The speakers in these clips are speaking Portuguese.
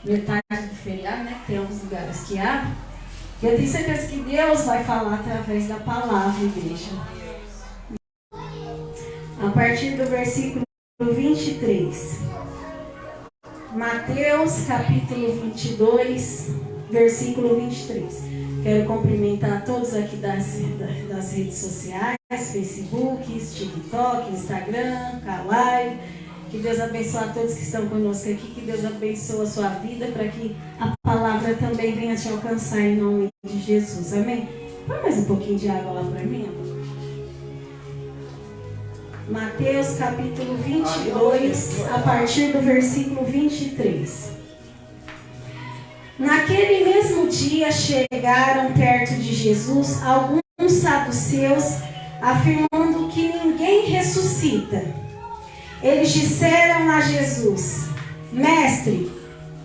metade do feriado, né? Tem alguns lugares que abrem. Eu tenho certeza que Deus vai falar através da palavra, igreja. A partir do versículo 23. Mateus, capítulo 22, versículo 23. Quero cumprimentar todos aqui das redes sociais, Facebook, TikTok, Instagram, Kawaii. Que Deus abençoe a todos que estão conosco aqui. Que Deus abençoe a sua vida para que a palavra também venha te alcançar em nome de Jesus. Amém? Põe mais um pouquinho de água lá para mim, amor. Mateus capítulo 22, a partir do versículo 23. Naquele mesmo dia chegaram perto de Jesus alguns saduceus, afirmando que ninguém ressuscita. Eles disseram a Jesus: Mestre,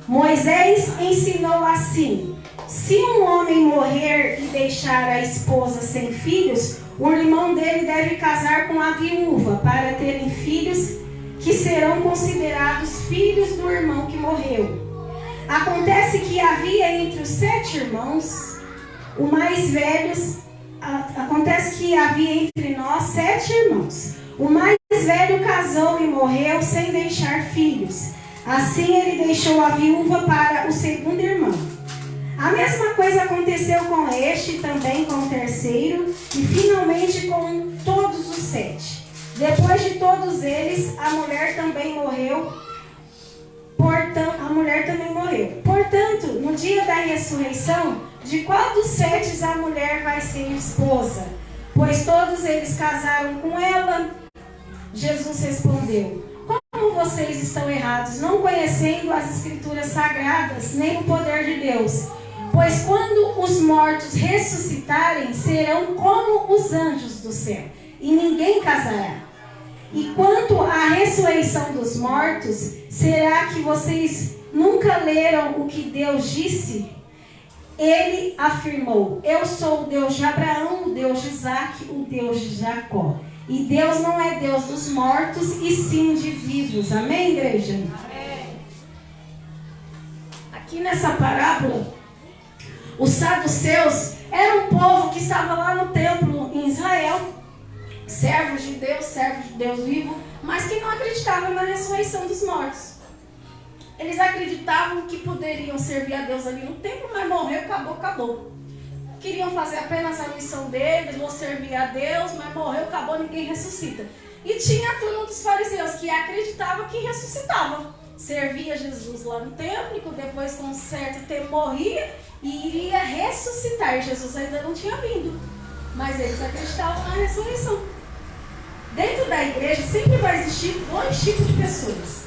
Moisés ensinou assim: se um homem morrer e deixar a esposa sem filhos, o irmão dele deve casar com a viúva para terem filhos que serão considerados filhos do irmão que morreu. Acontece que havia entre os 7 irmãos, o mais velhos. Acontece que havia entre nós 7 irmãos. O mais velho casou e morreu sem deixar filhos. Assim ele deixou a viúva para o segundo irmão. A mesma coisa aconteceu com este, também com o terceiro, e finalmente com todos os 7. Depois de todos eles, a mulher também morreu. Portanto, no dia da ressurreição, de qual dos 7 a mulher vai ser esposa? Pois todos eles casaram com ela. Jesus respondeu: como vocês estão errados, não conhecendo as Escrituras Sagradas, nem o poder de Deus. Pois quando os mortos ressuscitarem, serão como os anjos do céu, e ninguém casará. E quanto à ressurreição dos mortos, será que vocês nunca leram o que Deus disse? Ele afirmou: eu sou o Deus de Abraão, o Deus de Isaque, o Deus de Jacó. E Deus não é Deus dos mortos, e sim de vivos. Amém, igreja? Amém. Aqui nessa parábola, os saduceus eram um povo que estava lá no templo em Israel, servos de Deus vivo, mas que não acreditavam na ressurreição dos mortos. Eles acreditavam que poderiam servir a Deus ali no templo, mas morreu, acabou. Queriam fazer apenas a missão deles, vou servir a Deus, mas morreu, acabou, ninguém ressuscita. E tinha a turma dos fariseus que acreditava que ressuscitava. Servia Jesus lá no templo, e depois com um certo tempo morria e iria ressuscitar. Jesus ainda não tinha vindo, mas eles acreditavam na ressurreição. Dentro da igreja sempre vai existir 2 tipos de pessoas: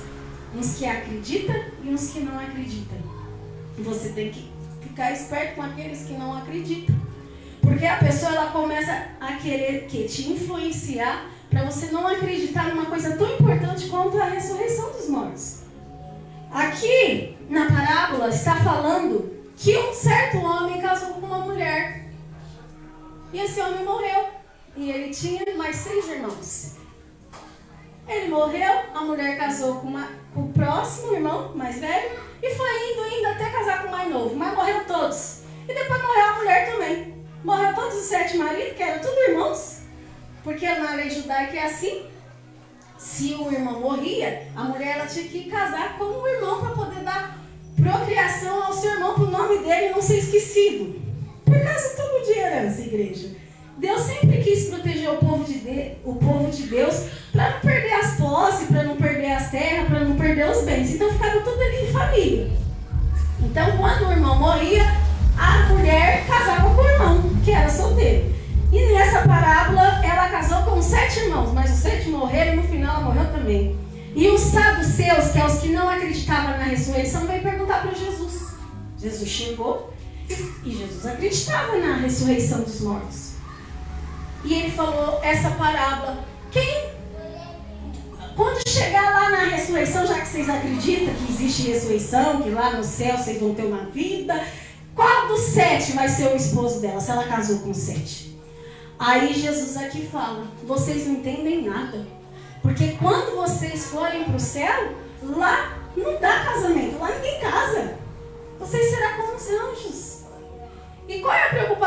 uns que acreditam e uns que não acreditam. E você tem que ficar esperto com aqueles que não acreditam, porque a pessoa ela começa a querer te influenciar para você não acreditar numa coisa tão importante quanto a ressurreição dos mortos. Aqui na parábola está falando que um certo homem casou com uma mulher, e esse homem morreu, e ele tinha mais 6 irmãos. Ele morreu, a mulher casou com o próximo irmão, mais velho, e foi indo até casar com o mais novo, mas morreu todos. E depois morreu a mulher também. Morreu todos os 7 maridos, que eram tudo irmãos, porque na lei judaica é assim: se o irmão morria, a mulher ela tinha que casar com o irmão para poder dar procriação ao seu irmão, para o nome dele não ser esquecido. Por causa tudo de herança, igreja. Deus sempre quis proteger o povo de Deus para não perder as posses, para não perder as terras, para não perder os bens. Então ficava tudo ali em família. Então quando o irmão morria, a mulher casava com o irmão, que era solteiro. E nessa parábola ela casou com 7 irmãos, mas os 7 morreram e no final ela morreu também. E os saduceus, que é os que não acreditavam na ressurreição, veio perguntar para Jesus. Jesus chegou e Jesus acreditava na ressurreição dos mortos. E ele falou essa parábola: quando chegar lá na ressurreição, já que vocês acreditam que existe ressurreição, que lá no céu vocês vão ter uma vida, qual dos 7 vai ser o esposo dela, se ela casou com 7? Aí Jesus aqui fala: vocês não entendem nada, porque quando vocês forem para o céu, lá não dá casamento, lá ninguém casa.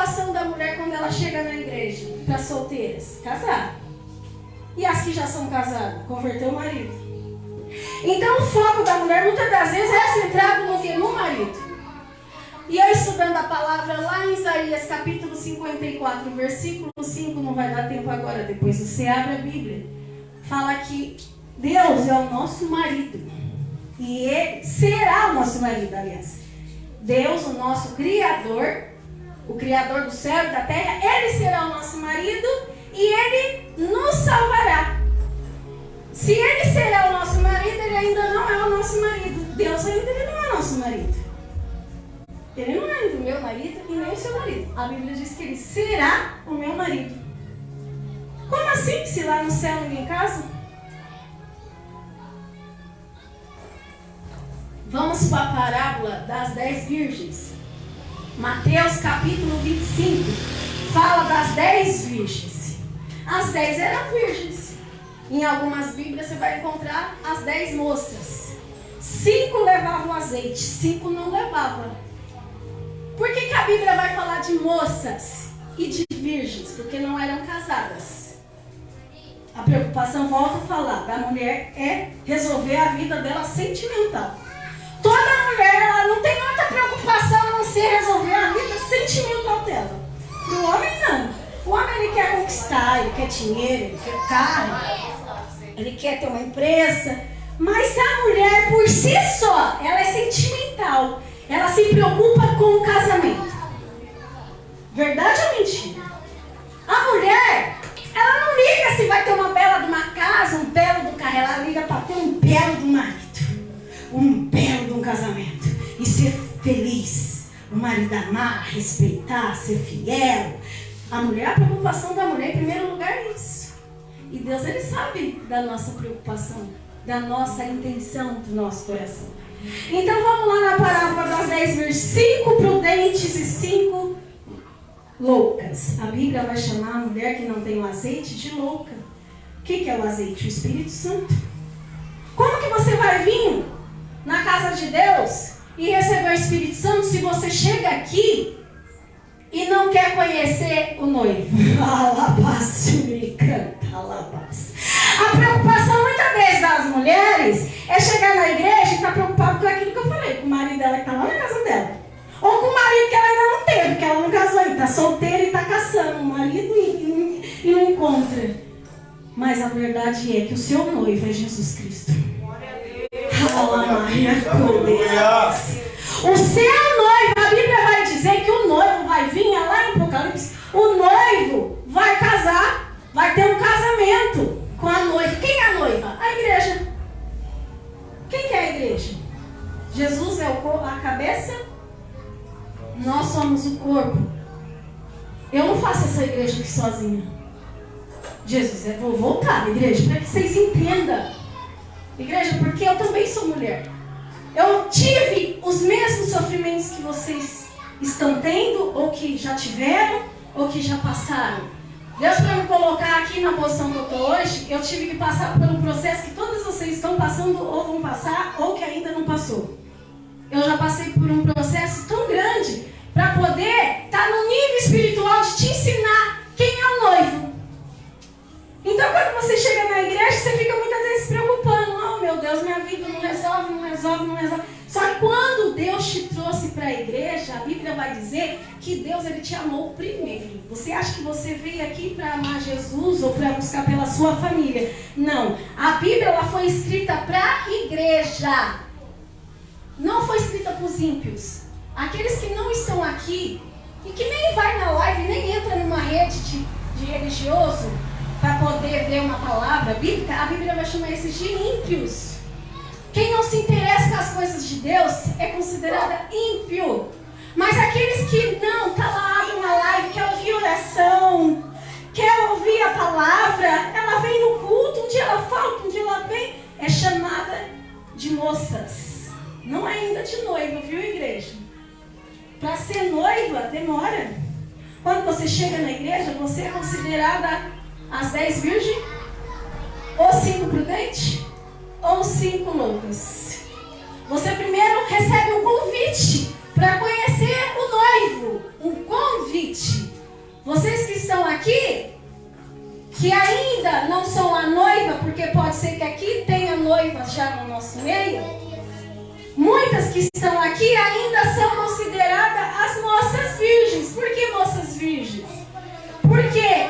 preocupação da mulher quando ela chega na igreja? Para solteiras? Casar. E as que já são casadas? Converter o marido. Então o foco da mulher muitas das vezes é centrado no que? No marido. E eu estudando a palavra lá em Isaías capítulo 54, versículo 5, não vai dar tempo agora, depois você abre a Bíblia. Fala que Deus é o nosso marido. E Ele será o nosso marido, aliás. Deus, o nosso Criador, o Criador do céu e da terra, Ele será o nosso marido e Ele nos salvará. Se Ele será o nosso marido, Ele ainda não é o nosso marido. Deus ainda não é nosso marido. Ele não é ainda o meu marido e nem o seu marido. A Bíblia diz que Ele será o meu marido. Como assim, se lá no céu ninguém casa? Vamos para a parábola das 10 virgens. Mateus capítulo 25 fala das 10 virgens. As 10 eram virgens. Em algumas Bíblias você vai encontrar as 10 moças. 5 levavam azeite, 5 não levavam. Por que a Bíblia vai falar de moças e de virgens? Porque não eram casadas. A preocupação, volta a falar, da mulher é resolver a vida dela sentimental. Toda mulher, ela não tem outra preocupação a não ser resolver a vida sentimental dela. O homem não. O homem, ele quer conquistar, ele quer dinheiro, ele quer carro, ele quer ter uma empresa. Mas a mulher, por si só, ela é sentimental. Ela se preocupa com o casamento. Verdade ou mentira? A mulher, ela não liga se vai ter uma bela de uma casa, um belo do carro. Ela liga para ter um belo do marido, um belo de um casamento e ser feliz. O marido amar, respeitar, ser fiel. A mulher, a preocupação da mulher em primeiro lugar é isso. E Deus, Ele sabe da nossa preocupação, da nossa intenção, do nosso coração. Então vamos lá na parábola das 10 virgens. 5 prudentes e 5 loucas. A Bíblia vai chamar a mulher que não tem o azeite de louca. O que é o azeite? O Espírito Santo. Como que você vai vir na casa de Deus e receber o Espírito Santo se você chega aqui e não quer conhecer o noivo? A preocupação muitas vezes das mulheres é chegar na igreja e estar preocupada com aquilo que eu falei, com o marido dela que está lá na casa dela. Ou com o marido que ela ainda não teve, que ela não casou ainda, está solteira e está caçando o marido e não encontra. Mas a verdade é que o seu noivo é Jesus Cristo. O seu noivo, a Bíblia vai dizer que o noivo vai vir, lá em Apocalipse, o noivo vai casar, vai ter um casamento com a noiva. Quem é a noiva? A igreja. Quem que é a igreja? Jesus é a cabeça, nós somos o corpo. Eu não faço essa igreja aqui sozinha. Jesus, vou voltar, igreja, para que vocês entendam. Igreja, porque eu também sou mulher. Eu tive os mesmos sofrimentos que vocês estão tendo, ou que já tiveram, ou que já passaram. Deus, para me colocar aqui na posição que eu estou hoje, eu tive que passar por um processo que todos vocês estão passando, ou vão passar, ou que ainda não passou. Eu já passei por um processo tão grande para poder estar no nível espiritual de te ensinar quem é o noivo. Então, quando você chega na igreja, você fica muitas vezes se preocupando. Oh, meu Deus, minha vida não resolve, não resolve, não resolve. Só que quando Deus te trouxe para a igreja, a Bíblia vai dizer que Deus, Ele te amou primeiro. Você acha que você veio aqui para amar Jesus ou para buscar pela sua família? Não. A Bíblia, ela foi escrita para a igreja. Não foi escrita para os ímpios. Aqueles que não estão aqui e que nem vai na live, nem entra numa rede de religioso para poder ver uma palavra bíblica, a Bíblia vai chamar esses de ímpios. Quem não se interessa com as coisas de Deus é considerada ímpio. Mas aqueles que não, tá lá, abre uma live, quer ouvir oração, quer ouvir a palavra, ela vem no culto, um dia ela falta, um dia ela vem, é chamada de moças. Não é ainda de noiva, viu, igreja? Para ser noiva, demora. Quando você chega na igreja, você é considerada as 10 virgens, ou 5 prudentes, ou 5 loucas. Você primeiro recebe um convite para conhecer o noivo. Um convite. que aqui tenha noivas já no nosso meio, muitas que estão aqui ainda são consideradas as moças virgens. Por que moças virgens? Porque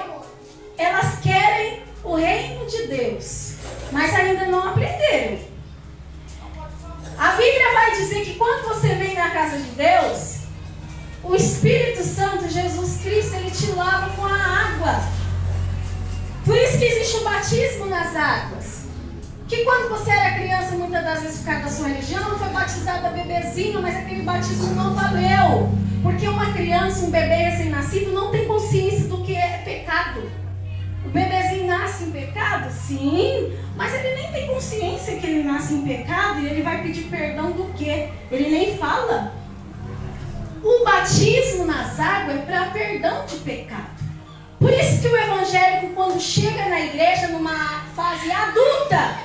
elas querem o reino de Deus, mas ainda não aprenderam. A Bíblia vai dizer que quando você vem na casa de Deus, o Espírito Santo, Jesus Cristo, ele te lava com a água. Por isso que existe o batismo nas águas. Que quando você era criança, muitas das vezes por causa da sua religião, não foi batizada bebezinho, mas aquele batismo não valeu. Porque uma criança, um bebê recém-nascido, não tem consciência do que é pecado. O bebezinho nasce em pecado? Sim, mas ele nem tem consciência que ele nasce em pecado e ele vai pedir perdão do quê? Ele nem fala. O batismo nas águas é para perdão de pecado. Por isso que o evangélico, quando chega na igreja numa fase adulta,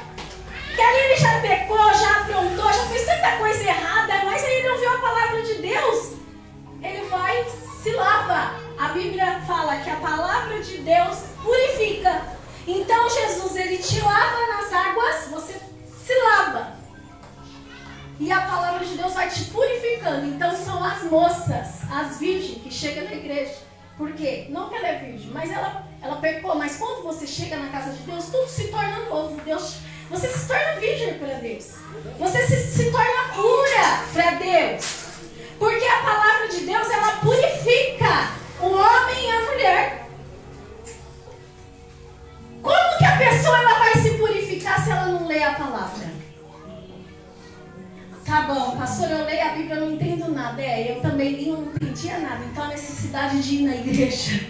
que ali ele já pecou, já aprontou, já fez tanta coisa errada, mas aí ele ouviu a palavra de Deus, ele vai, se lava. A Bíblia fala que a palavra de Deus purifica. Então Jesus, ele te lava nas águas, você se lava. E a palavra de Deus vai te purificando. Então são as moças, as virgens que chegam na igreja. Por quê? Não que ela é virgem, mas ela pecou. Mas quando você chega na casa de Deus, tudo se torna novo. Você se torna virgem para Deus. Você se torna pura para Deus. Porque a palavra de Deus, ela purifica o homem e a mulher. Como que a pessoa ela vai se purificar se ela não lê a palavra? Tá bom, pastor, eu leio a Bíblia, eu não entendo nada. Eu também li, eu não entendia nada. Então a necessidade de ir na igreja.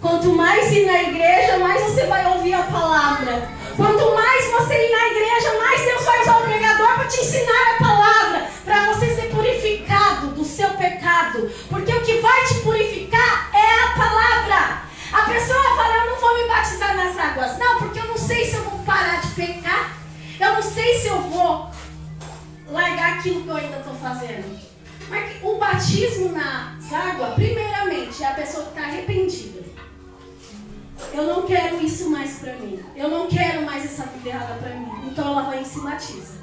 Quanto mais ir na igreja, mais você vai ouvir a palavra. Quanto mais você ir na igreja, mais Deus vai usar o pregador para te ensinar a palavra. Para você ser purificado do seu pecado. Porque o que vai te purificar é a palavra. A pessoa fala, eu não vou me batizar nas águas. Não, porque eu não sei se eu vou parar de pecar. Eu não sei se eu vou largar aquilo que eu ainda estou fazendo. Mas o batismo nas águas, primeiramente, é a pessoa que está arrependida. Eu não quero isso mais para mim. Eu não quero mais essa vida errada para mim. Então ela vai e se batiza.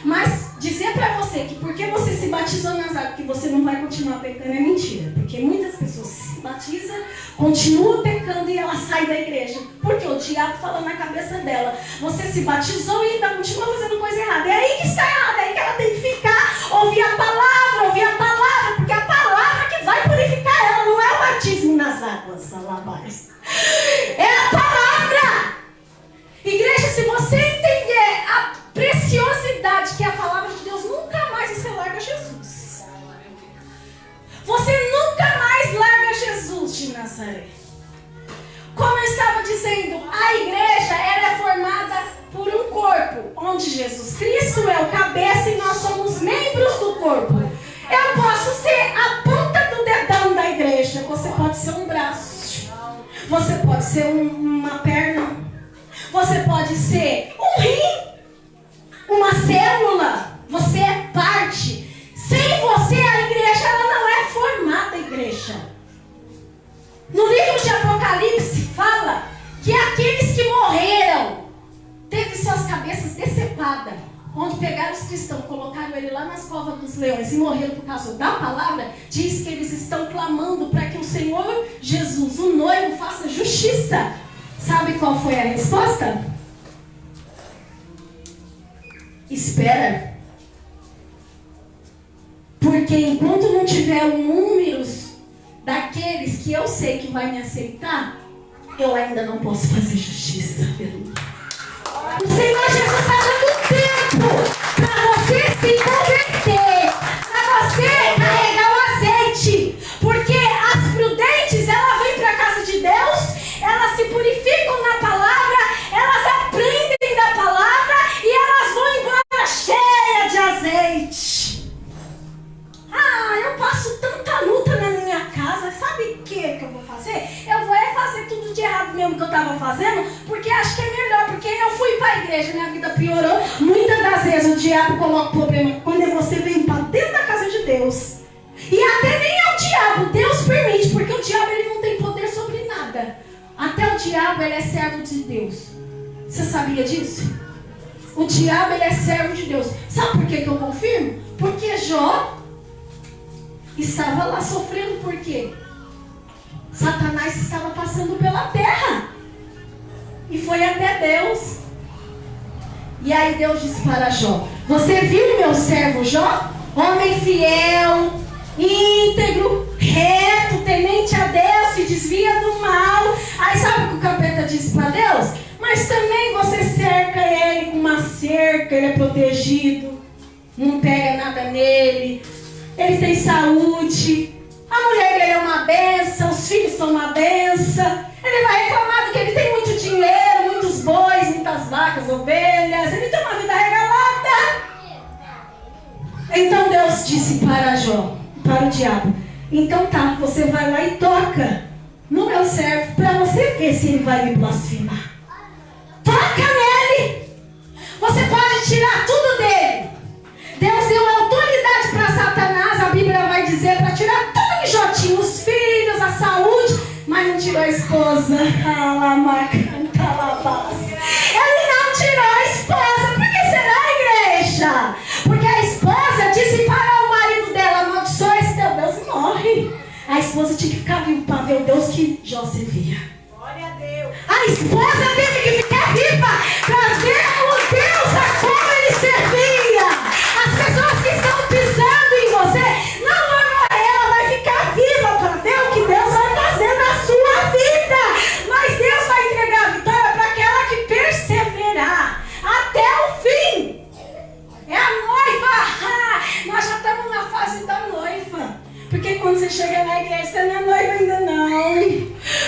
Mas dizer para você que porque você se batizou nas águas que você não vai continuar pecando é mentira. Porque muitas pessoas se batizam, continuam pecando e ela sai da igreja. Porque o diabo fala na cabeça dela, você se batizou e ainda continua fazendo coisa errada. É aí que está errado, é aí que ela tem que ficar, ouvir a palavra, porque a palavra que vai purificar ela, não é o batismo nas águas, alabás. É a palavra. Igreja, se você entender a preciosidade que é a palavra de Deus, nunca mais você larga Jesus. Você nunca mais larga Jesus de Nazaré. Como eu estava dizendo, a igreja ela é formada por um corpo, onde Jesus Cristo é o cabeça e nós somos membros do corpo. Eu posso ser a ponta do dedão da igreja, você pode ser um braço. Você pode ser uma perna. Você pode ser um rim. Uma célula. Você é parte. Sem você a igreja ela não é formada, igreja. No livro de Apocalipse fala que aqueles que morreram teve suas cabeças decepadas. Onde pegaram os cristãos, colocaram ele lá nas covas dos leões e morreram por causa da palavra, diz que eles estão clamando para que o Senhor Jesus, o noivo, faça justiça. Sabe qual foi a resposta? Espera. Porque enquanto não tiver números daqueles que eu sei que vai me aceitar, eu ainda não posso fazer justiça. O Senhor Jesus está dando tempo para você se converter, para você carregar o azeite, porque as prudentes, elas vêm para a casa de Deus, elas se purificam na palavra, elas aprendem da palavra e elas vão embora cheias de azeite. Eu passo tanta luta na minha casa, sabe o que eu vou fazer? Eu vou fazer tudo de errado mesmo que eu estava fazendo, porque acho que é melhor, porque eu fui para a igreja, minha vida piorou. Muitas das vezes o diabo coloca problema quando você vem para dentro da casa de Deus. E até nem é o diabo, Deus permite, porque o diabo ele não tem poder sobre nada. Até o diabo ele é servo de Deus. Você sabia disso? O diabo, ele é servo de Deus. Sabe por que eu confirmo? Porque Jó estava lá sofrendo. Por quê? Satanás estava passando pela terra. E foi até Deus. E aí Deus disse para Jó: você viu meu servo Jó? Homem fiel, íntegro, reto, temente a Deus, que desvia do mal. Aí sabe o que o capeta disse para Deus? Mas também você cerca ele com uma cerca, ele é protegido, não pega nada nele, ele tem saúde, a mulher dele é uma benção, os filhos são uma benção. Ele vai reclamar que ele tem muito dinheiro, muitos bois, muitas vacas, ovelhas, ele tem uma vida regalada. Então Deus disse para Jó, para o diabo: então tá, você vai lá e toca no meu servo, para você ver se ele vai me blasfemar. Toca nele. Você pode tirar tudo dele. Deus deu autoridade para Satanás, a Bíblia vai dizer, para tirar tudo que Jó tinha, os filhos, a saúde, mas não tirou a esposa. Ele não tirou a esposa. Por que será, igreja? Porque a esposa disse para o marido dela: amaldiçoa esse teu Deus e morre. A esposa tinha que ficar viva para ver o Deus que Jó servia. Glória a Deus. A esposa teve que ficar viva para ver o Deus a qual ele servia. As pessoas que estão pisando em você não vão morrer, ela vai ficar viva para ver o que Deus vai fazer na sua vida. Mas Deus vai entregar a vitória para aquela que perseverar até o fim. É a noiva. Nós já estamos na fase da noiva. Porque quando você chega na igreja, você não é noiva ainda não.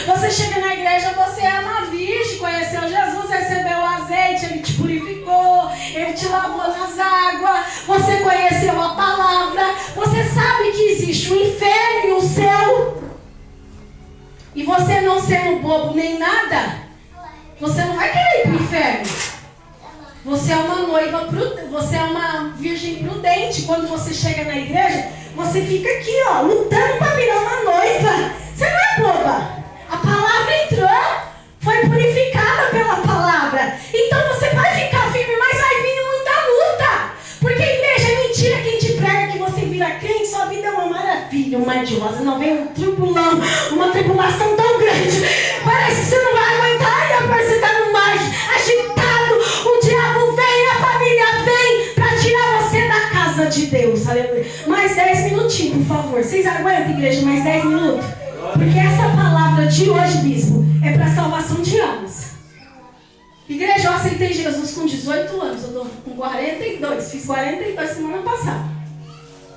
Você chega na igreja, você é uma virgem, conheceu Jesus, recebeu o azeite, ele te purificou, ele te lavou nas águas, você conheceu a palavra, você sabe que existe o inferno e o céu. E você não sendo bobo nem nada, você não vai querer ir para o inferno. Você é uma noiva, você é uma virgem prudente. Quando você chega na igreja, você fica aqui, ó, lutando para virar uma noiva. Você não é boba. A palavra entrou, foi purificada pela palavra. Então você vai ficar firme, mas vai vir muita luta. Porque a igreja é mentira quem te prega que você vira crente, sua vida é uma maravilha, uma diosa. Não vem um tribulão, uma tribulação tão grande. Parece que você não vai aguentar, e agora você está no mar agitado. O diabo vem, a família vem para tirar você da casa de Deus. Aleluia. Mais 10 minutinhos, por favor. Vocês aguentam, igreja, mais 10 minutos? Porque essa palavra de hoje, bispo, é para salvação de almas. Igreja, eu aceitei Jesus com 18 anos. Eu estou com 42. Fiz 42 semana passada.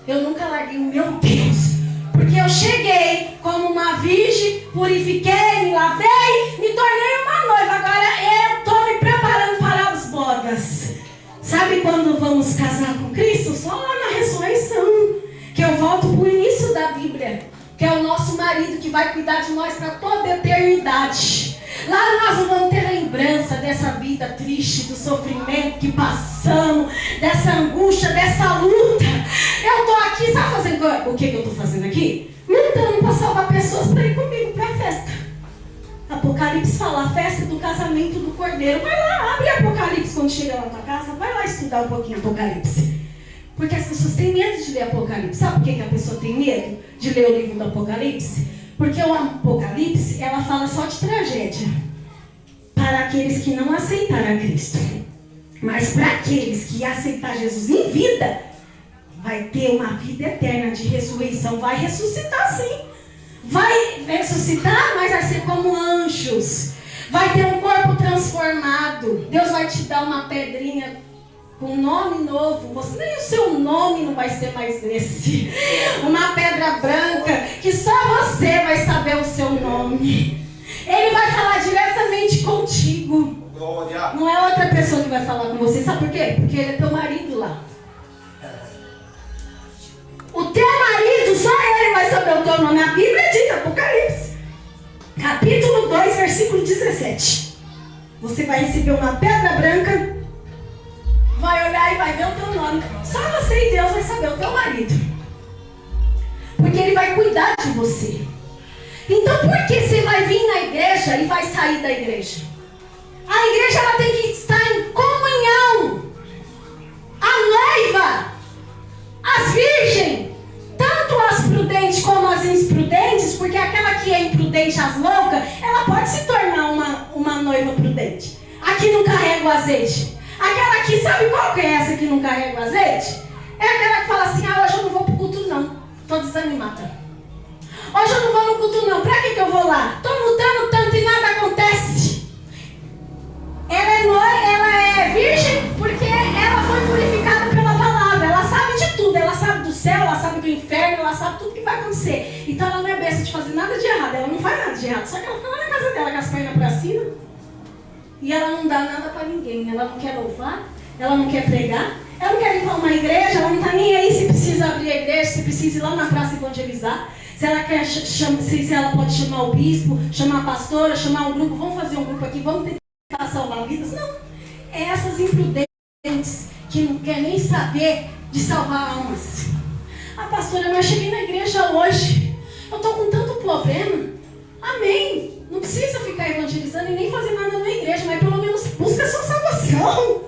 Eu nunca larguei o meu Deus. Porque eu cheguei como uma virgem, purifiquei, me lavei, me tornei uma noiva. Agora eu estou me preparando para as bodas. Sabe quando vamos casar com Cristo? Só lá na ressurreição. Que eu volto para o início da Bíblia. Que é o nosso marido que vai cuidar de nós para toda a eternidade. Lá nós não vamos ter lembrança dessa vida triste, do sofrimento que passamos, dessa angústia, dessa luta. Eu estou aqui, sabe fazendo o que eu estou fazendo aqui? Lutando para salvar pessoas para ir comigo para a festa. Apocalipse fala, a festa do casamento do Cordeiro. Vai lá, abre Apocalipse quando chegar na tua casa, vai lá estudar um pouquinho Apocalipse. Porque as pessoas têm medo de ler Apocalipse. Sabe por que a pessoa tem medo de ler o livro do Apocalipse? Porque o Apocalipse, ela fala só de tragédia. Para aqueles que não aceitaram a Cristo. Mas para aqueles que aceitar Jesus em vida, vai ter uma vida eterna de ressurreição. Vai ressuscitar sim. Vai ressuscitar, mas vai ser como anjos. Vai ter um corpo transformado. Deus vai te dar uma pedrinha com um nome novo. Você, nem o seu nome não vai ser mais esse. Uma pedra branca que só você vai saber o seu nome. Ele vai falar diretamente contigo. Não é outra pessoa que vai falar com você. Sabe por quê? Porque ele é teu marido lá. O teu marido, só ele vai saber o teu nome. A Bíblia diz, Apocalipse, capítulo 2, versículo 17. Você vai receber uma pedra branca, vai olhar e vai ver o teu nome. Só você e Deus vai saber o teu marido. Porque ele vai cuidar de você. Então por que você vai vir na igreja e vai sair da igreja? A igreja ela tem que estar em comunhão. A noiva, as virgens, tanto as prudentes como as imprudentes, porque aquela que é imprudente, as loucas, ela pode se tornar uma noiva prudente. A que não carrega o azeite. Aquela que, sabe qual que é essa que não carrega o azeite? É aquela que fala assim, hoje eu não vou pro culto não, tô desanimada. Hoje eu não vou no culto não, pra que eu vou lá? Tô lutando tanto e nada acontece. Ela é virgem porque ela foi purificada pela palavra. Ela sabe de tudo, ela sabe do céu, ela sabe do inferno, ela sabe tudo que vai acontecer. Então ela não é besta de fazer nada de errado, ela não faz nada de errado. Só que ela fica lá na casa dela com as pernas pra cima e ela não dá nada pra ninguém. Ela não quer louvar, ela não quer pregar, ela não quer limpar uma igreja, ela não tá nem aí se precisa abrir a igreja, se precisa ir lá na praça evangelizar. Se ela quer, se ela pode chamar o bispo, chamar a pastora, chamar um grupo, vamos fazer um grupo aqui, vamos tentar salvar vidas. Não, é essas imprudentes que não querem nem saber de salvar almas. Ah, pastora, mas eu cheguei na igreja hoje, eu estou com tanto problema. Amém. Não precisa ficar evangelizando e nem fazer nada na igreja, mas pelo menos busca a sua salvação.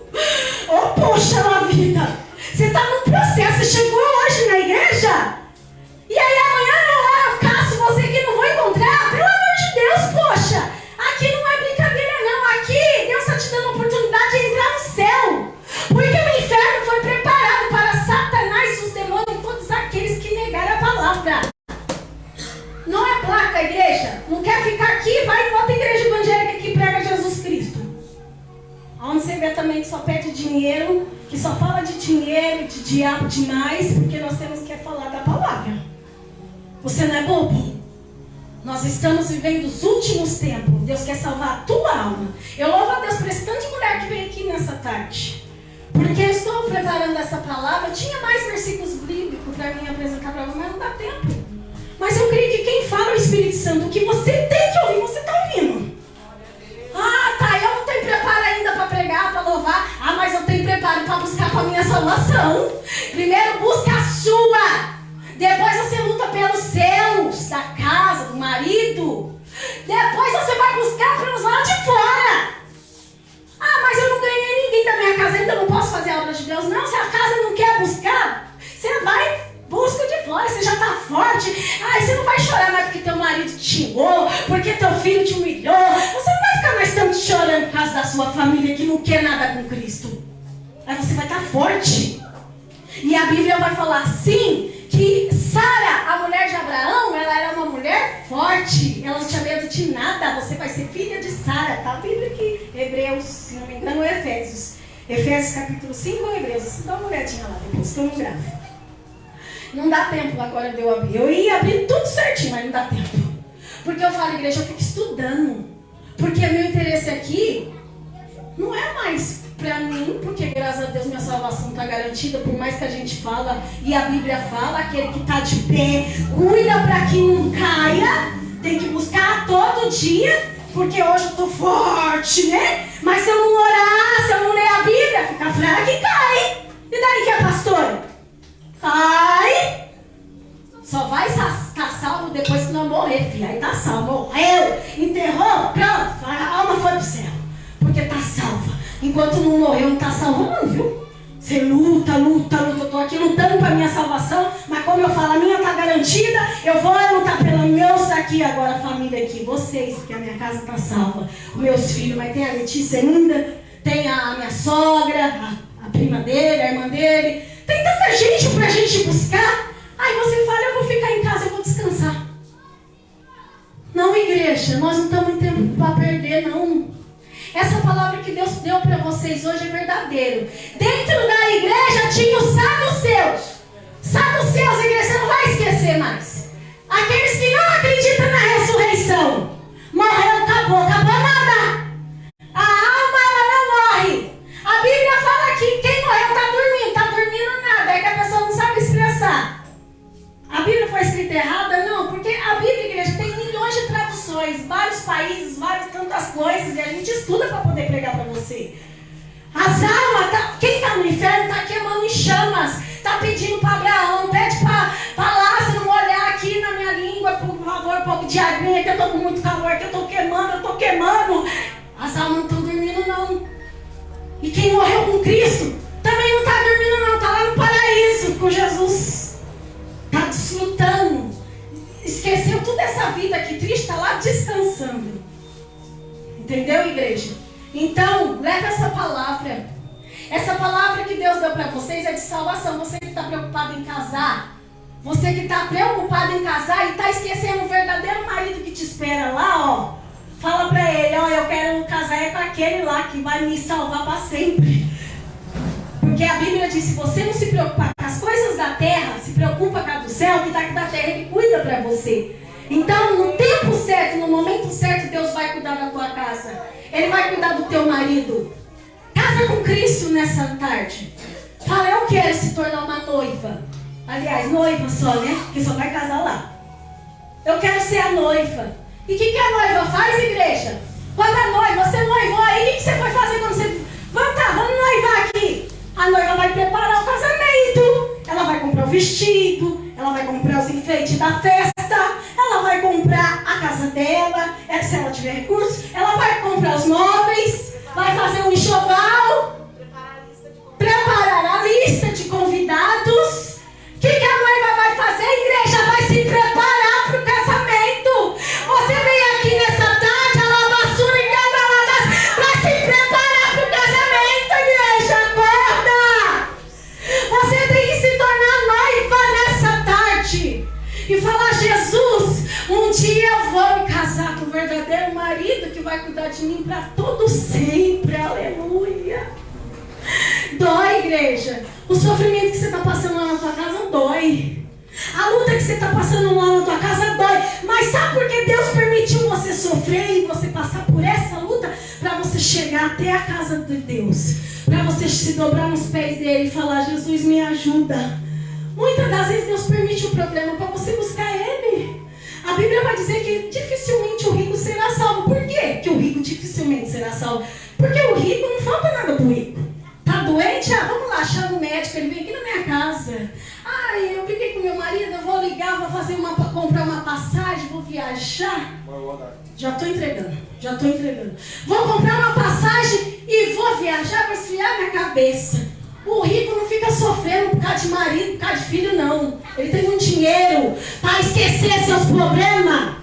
Oh, poxa, na vida. Você está num processo, você chegou hoje na igreja, e aí amanhã eu caço você que não vou encontrar. Pelo amor de Deus, poxa. Aqui não é brincadeira não. Aqui Deus está te dando a oportunidade de entrar no céu. Porque o inferno foi preparado para Satanás, os demônios e todos aqueles que negaram a palavra. Não é placa, igreja. Não quer ficar aqui? Vai em outra igreja evangélica que prega Jesus Cristo. Onde você vê também que só pede dinheiro, que só fala de dinheiro, de diabo demais, porque nós temos que falar da palavra. Você não é bobo? Nós estamos vivendo os últimos tempos. Deus quer salvar a tua alma. Eu louvo a Deus por esse tanto de mulher que veio aqui nessa tarde. Porque eu estou preparando essa palavra. Tinha mais versículos bíblicos para mim apresentar para você, mas não dá tempo. Mas eu creio que quem fala é o Espírito Santo. O que você tem que ouvir, você está ouvindo. Ah, tá, eu não tenho preparo ainda para pregar, para louvar. Ah, mas eu tenho preparo para buscar para a minha salvação. Primeiro busca a sua. Depois você luta pelos seus, da casa, do marido. Depois você vai buscar pelos lados de fora. Ah, mas eu não ganhei ninguém da minha casa, então eu não posso fazer a obra de Deus. Não, se a casa não quer buscar, você vai, busca de fora, você já está forte. Ah, você não vai chorar mais porque teu marido te xingou, porque teu filho te humilhou. Você não vai ficar mais tanto chorando por causa da sua família que não quer nada com Cristo. Aí você vai estar forte. E a Bíblia vai falar assim, que Sara, a mulher de Abraão, ela era uma mulher forte. Ela não tinha medo de nada. Você vai ser filha de Sara. Tá a Bíblia aqui. Hebreus, se não me engano, é Efésios. Efésios capítulo 5 ou Hebreus? Você dá uma olhadinha lá depois que eu não gravo. Não dá tempo agora de eu abrir. Eu ia abrir tudo certinho, mas não dá tempo. Porque eu falo, igreja, eu fico estudando. Porque meu interesse aqui não é mais para mim, porque graças a Deus minha salvação está garantida, por mais que a gente fala, e a Bíblia fala, aquele que está de pé, cuida para que não caia, tem que buscar todo dia, porque hoje eu estou forte, né? Mas se eu não orar, se eu não ler a Bíblia, fica fraca e cai. E daí que é pastora? Cai. Só vai estar salvo depois que não morrer, filha. Aí tá salvo, morreu, enterrou, pronto, a alma foi pro céu, porque tá salva. Enquanto não morreu, não está salvo não, viu? Você luta. Eu estou aqui lutando para a minha salvação, mas como eu falo, a minha está garantida, eu vou lutar pelos meus aqui agora, a família aqui, vocês, porque a minha casa está salva. Os meus filhos, mas tem a Letícia ainda, tem a minha sogra, a prima dele, a irmã dele. Tem tanta gente para a gente buscar. Aí você fala, eu vou ficar em casa, eu vou descansar. Não, igreja, nós não estamos em tempo para perder, não. Essa palavra que Deus deu para vocês hoje é verdadeiro. Dentro da igreja tinha os saduceus. Saduceus, a igreja não vai esquecer mais. Aqueles que não acreditam na ressurreição. Morreu, acabou nada. A alma, ela não morre. A Bíblia fala que quem morreu está dormindo nada. É que a pessoa não sabe expressar. A Bíblia foi escrita errada? Não, porque a Bíblia, igreja, tem milhões de traduções, vários países, várias tantas coisas, e a gente estuda para poder pregar para você. As almas, quem está no inferno está queimando em chamas, está pedindo para Abraão, pede para Lázaro molhar aqui na minha língua, por favor, um pouco de aguinha, que eu estou com muito calor, que eu estou queimando. As almas não estão dormindo não. E quem morreu com Cristo também não está dormindo não, está lá no paraíso com Jesus. Está desfrutando. Esqueceu toda essa vida aqui triste, está lá descansando. Entendeu, igreja? Então, leva essa palavra. Essa palavra que Deus deu para vocês é de salvação. Você que está preocupado em casar, você que está preocupado em casar e está esquecendo o verdadeiro marido que te espera lá, ó. Fala para ele, ó, eu quero casar com aquele lá que vai me salvar para sempre. Porque a Bíblia diz, se você não se preocupar com as coisas da terra, se preocupa com a do céu, que está aqui da terra, Ele cuida para você. Então, no tempo certo, no momento certo, Deus vai cuidar da tua casa. Ele vai cuidar do teu marido. Casa com Cristo nessa tarde. Fala, eu quero se tornar uma noiva. Aliás, noiva só, né? Porque só vai casar lá. Eu quero ser a noiva. E o que a noiva faz, igreja? Quando a noiva, você noivou aí, o que você foi fazer quando você... Vamos noivar aqui. A noiva vai preparar o casamento. Ela vai comprar o vestido. Ela vai comprar os enfeites da festa. Ela vai comprar a casa dela. Se ela tiver recursos. Ela vai comprar os móveis. Vai fazer um enxoval. Preparar a lista de convidados. O que a noiva vai fazer, igreja? Vai se preparar para o casamento. Você vem aqui nessa tarde, a lavassura e cada para se preparar para o casamento, igreja. Acorda! Você tem que se tornar noiva nessa tarde. E falar, Jesus, um dia eu vou me casar com o verdadeiro marido que vai cuidar de mim para todo sempre. Aleluia. Dói, igreja. O sofrimento que você está passando lá na tua casa dói. A luta que você está passando lá na tua casa dói. Mas sabe por que Deus permitiu você sofrer e você passar por essa luta? Para você chegar até a casa de Deus. Para você se dobrar nos pés dele e falar, Jesus, me ajuda. Muitas das vezes Deus permite o problema para você buscar ele. A Bíblia vai dizer que dificilmente o rico será salvo. Por quê que o rico dificilmente será salvo? Porque o rico não falta nada do rico. Tá doente? Vamos lá, chama o médico, ele vem aqui na minha casa. Eu briguei com meu marido, eu vou ligar, vou comprar uma passagem, vou viajar. Já estou entregando. Vou comprar uma passagem e vou viajar para esfriar minha cabeça. O rico não fica sofrendo por causa de marido, por causa de filho, não. Ele tem um dinheiro para esquecer seus problemas.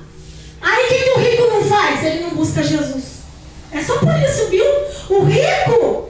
Aí o que o rico não faz? Ele não busca Jesus. É só por isso, viu? O rico...